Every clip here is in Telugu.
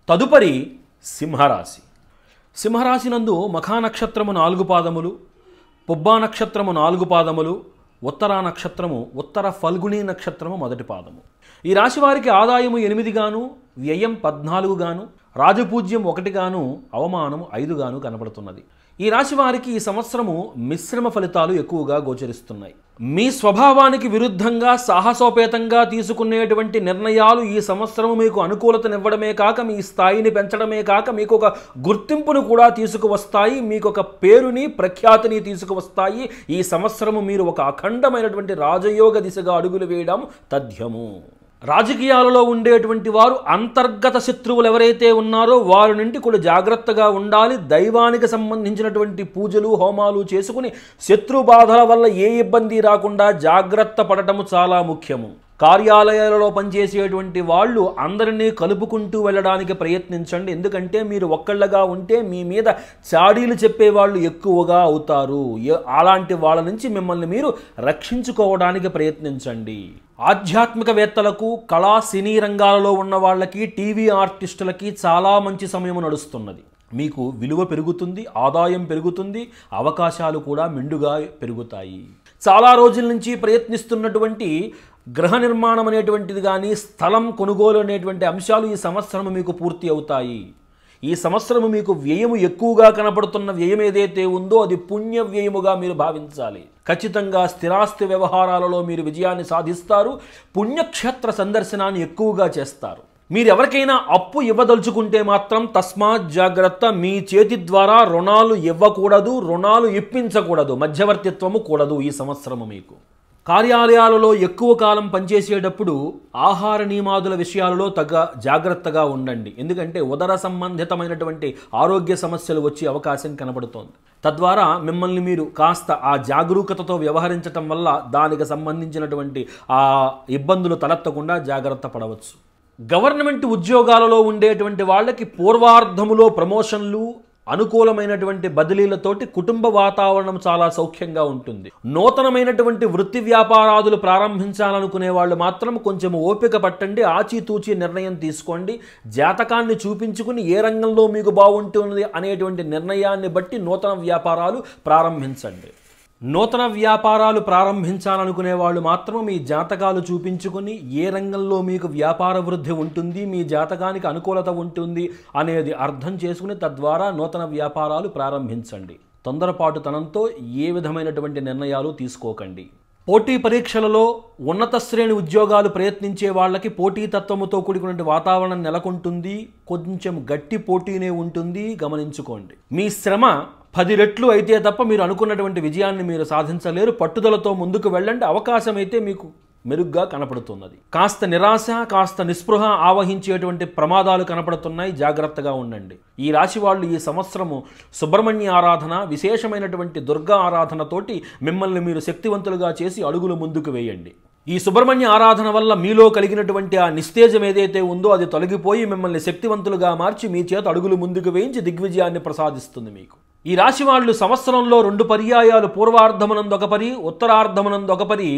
తదుపరి సింహరాశి. సింహరాశి నందు మఖా నక్షత్రము 4 పాదములు, పుబ్బా నక్షత్రము 4 పాదములు, ఉత్తరా నక్షత్రము ఉత్తర ఫల్గుణి నక్షత్రము 1 పాదము. ఈ రాశి వారికి ఆదాయము 8 గాను, వ్యయం 14 గాను, రాజపూజ్యం 1 గాను, అవమానము 5 గాను కనబడుతున్నది. ఈ రాశి వారికి ఈ సంవత్సరము మిశ్రమ ఫలితాలు ఎక్కువగా గోచరిస్తున్నాయి. మీ స్వభావానికి విరుద్ధంగా సాహసోపేతంగా తీసుకునేటువంటి నిర్ణయాలు ఈ సంవత్సరము మీకు అనుకూలతనివ్వడమే కాక, మీ స్థాయిని పెంచడమే కాక, మీకు ఒక గుర్తింపును కూడా తీసుకువస్తాయి, మీకు ఒక పేరుని ప్రఖ్యాతిని తీసుకువస్తాయి. ఈ సంవత్సరము మీరు ఒక అఖండమైనటువంటి రాజయోగ దిశగా అడుగులు వేయడం తథ్యము. రాజకీయాలలో ఉండేటువంటి వారు అంతర్గత శత్రువులు ఎవరైతే ఉన్నారో వారి నుండి కూడా జాగ్రత్తగా ఉండాలి. దైవానికి సంబంధించినటువంటి పూజలు హోమాలు చేసుకుని శత్రు బాధల వల్ల ఏ ఇబ్బంది రాకుండా జాగ్రత్త పడటము చాలా ముఖ్యము. కార్యాలయాలలో పనిచేసేటువంటి వాళ్ళు అందరినీ కలుపుకుంటూ వెళ్ళడానికి ప్రయత్నించండి. ఎందుకంటే మీరు ఒక్కళ్ళగా ఉంటే మీ మీద చాడీలు చెప్పేవాళ్ళు ఎక్కువగా అవుతారు. అలాంటి వాళ్ళ నుంచి మిమ్మల్ని మీరు రక్షించుకోవడానికి ప్రయత్నించండి. ఆధ్యాత్మికవేత్తలకు, కళా సినీ రంగాలలో ఉన్న వాళ్ళకి, టీవీ ఆర్టిస్టులకి చాలా మంచి సమయం నడుస్తున్నది. మీకు విలువ పెరుగుతుంది, ఆదాయం పెరుగుతుంది, అవకాశాలు కూడా మెండుగా పెరుగుతాయి. చాలా రోజుల నుంచి ప్రయత్నిస్తున్నటువంటి గృహ నిర్మాణం అనేటువంటిది కానీ, స్థలం కొనుగోలు అనేటువంటి అంశాలు ఈ సంవత్సరం మీకు పూర్తి అవుతాయి. ఈ సంవత్సరము మీకు వ్యయము ఎక్కువగా కనపడుతున్న వ్యయం ఏదైతే ఉందో అది పుణ్య వ్యయముగా మీరు భావించాలి. ఖచ్చితంగా స్థిరాస్తి వ్యవహారాలలో మీరు విజయాన్ని సాధిస్తారు. పుణ్యక్షేత్ర సందర్శనాన్ని ఎక్కువగా చేస్తారు. మీరు ఎవరికైనా అప్పు ఇవ్వదలుచుకుంటే మాత్రం తస్మాత్ జాగ్రత్త. మీ చేతి ద్వారా రుణాలు ఇవ్వకూడదు, రుణాలు ఇప్పించకూడదు, మధ్యవర్తిత్వము కూడదు ఈ సంవత్సరము మీకు. కార్యాలయాలలో ఎక్కువ కాలం పనిచేసేటప్పుడు ఆహార నియమాదుల విషయాలలో జాగ్రత్తగా ఉండండి. ఎందుకంటే ఉదర సంబంధితమైనటువంటి ఆరోగ్య సమస్యలు వచ్చే అవకాశం కనబడుతోంది. తద్వారా మిమ్మల్ని మీరు కాస్త ఆ జాగరూకతతో వ్యవహరించటం వల్ల దానికి సంబంధించినటువంటి ఆ ఇబ్బందులు తలెత్తకుండా జాగ్రత్త పడవచ్చు. గవర్నమెంట్ ఉద్యోగాలలో ఉండేటువంటి వాళ్ళకి పూర్వార్ధములో ప్రమోషన్లు, అనుకూలమైనటువంటి బదిలీలతోటి కుటుంబ వాతావరణం చాలా సౌఖ్యంగా ఉంటుంది. నూతనమైనటువంటి వృత్తి వ్యాపారాదులు ప్రారంభించాలనుకునే వాళ్ళు మాత్రం కొంచెం ఓపిక పట్టండి, ఆచితూచి నిర్ణయం తీసుకోండి. జాతకాన్ని చూపించుకుని ఏ రంగంలో మీకు బాగుంటుంది అనేటువంటి నిర్ణయాన్ని బట్టి నూతన వ్యాపారాలు ప్రారంభించండి. నూతన వ్యాపారాలు ప్రారంభించాలనుకునే వాళ్ళు మాత్రం మీ జాతకాలు చూపించుకుని ఏ రంగంలో మీకు వ్యాపార వృద్ధి ఉంటుంది, మీ జాతకానికి అనుకూలత ఉంటుంది అనేది అర్థం చేసుకుని తద్వారా నూతన వ్యాపారాలు ప్రారంభించండి. తొందరపాటుతనంతో ఏ విధమైనటువంటి నిర్ణయాలు తీసుకోకండి. పోటీ పరీక్షలలో ఉన్నత శ్రేణి ఉద్యోగాలు ప్రయత్నించే వాళ్ళకి పోటీతత్వముతో కూడుకున్న వాతావరణం నెలకొంటుంది. కొంచెం గట్టి పోటీనే ఉంటుంది, గమనించుకోండి. మీ శ్రమ 10 రెట్లు అయితే తప్ప మీరు అనుకున్నటువంటి విజయాన్ని మీరు సాధించలేరు. పట్టుదలతో ముందుకు వెళ్ళండి. అవకాశం అయితే మీకు మెరుగ్గా కనపడుతున్నది. కాస్త నిరాశ, కాస్త నిస్పృహ ఆవహించేటువంటి ప్రమాదాలు కనపడుతున్నాయి. జాగ్రత్తగా ఉండండి. ఈ రాశి వాళ్ళు ఈ సంవత్సరము సుబ్రహ్మణ్య ఆరాధన, విశేషమైనటువంటి దుర్గా ఆరాధనతోటి మిమ్మల్ని మీరు శక్తివంతులుగా చేసి అడుగులు ముందుకు వేయండి. ఈ సుబ్రహ్మణ్య ఆరాధన వల్ల మీలో కలిగినటువంటి ఆ నిస్తేజం ఏదైతే ఉందో అది తొలగిపోయి మిమ్మల్ని శక్తివంతులుగా మార్చి మీ చేత అడుగులు ముందుకు వేయించి దిగ్విజయాన్ని ప్రసాదిస్తుంది మీకు. ఈ రాశి వాళ్ళు సంవత్సరంలో 2 పర్యాయాలు పూర్వార్ధమునందు ఒక పరి, ఉత్తరార్ధమునందు ఒక పరి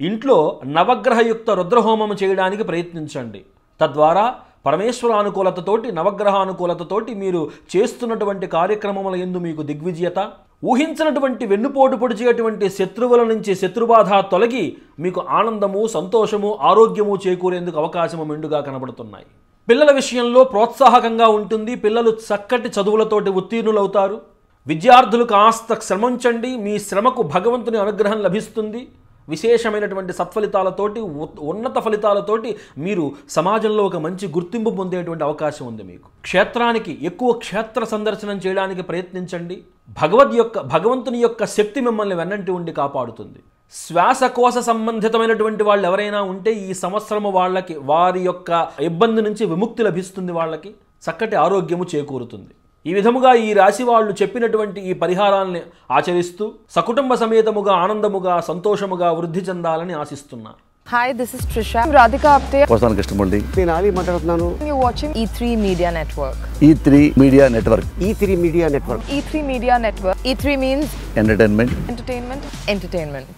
ఇంట్లో నవగ్రహయుక్త రుద్రహోమము చేయడానికి ప్రయత్నించండి. తద్వారా పరమేశ్వరానుకూలతతోటి, నవగ్రహానుకూలతతోటి మీరు చేస్తున్నటువంటి కార్యక్రమముల యందు మీకు దిగ్విజయత, ఊహించినటువంటి వెన్నుపోటు పొడిచేటువంటి శత్రువుల నుంచి శత్రుబాధ తొలగి మీకు ఆనందము, సంతోషము, ఆరోగ్యము చేకూరేందుకు అవకాశము మెండుగా కనబడుతున్నాయి. పిల్లల విషయంలో ప్రోత్సాహకంగా ఉంటుంది. పిల్లలు చక్కటి చదువులతోటి ఉత్తీర్ణులవుతారు. విద్యార్థులు కాస్త శ్రమించండి. మీ శ్రమకు భగవంతుని అనుగ్రహం లభిస్తుంది. విశేషమైనటువంటి సత్ఫలితాలతోటి, ఉన్నత ఫలితాలతోటి మీరు సమాజంలో ఒక మంచి గుర్తింపు పొందేటువంటి అవకాశం ఉంది మీకు. క్షేత్రానికి ఎక్కువ క్షేత్ర సందర్శనం చేయడానికి ప్రయత్నించండి. భగవంతుని యొక్క శక్తి మిమ్మల్ని వెన్నంటి ఉండి కాపాడుతుంది. శ్వాసకోశ సంబంధితమైనటువంటి వాళ్ళు ఎవరైనా ఉంటే ఈ సంవత్సరము వాళ్ళకి వారి యొక్క ఇబ్బంది నుంచి విముక్తి లభిస్తుంది. వాళ్ళకి చక్కటి ఆరోగ్యము చేకూరుతుంది. ఈ విధముగా ఈ రాశి వాళ్ళు చెప్పినటువంటి ఈ పరిహారాల్ని ఆచరిస్తూ సకుటుంబ సమేతముగా ఆనందముగా సంతోషముగా వృద్ధి చెందాలని ఆశిస్తున్నారు. Hi, this is Trisha. I'm Radhika Apte. వస్తాను కృష్ణమూర్తి. నేను ఆలీ మాట్లాడుతున్నాను. You're watching E3 Media Network. E3 Media Network. E3 Media Network. E3 Media Network. E3 means Entertainment. entertainment.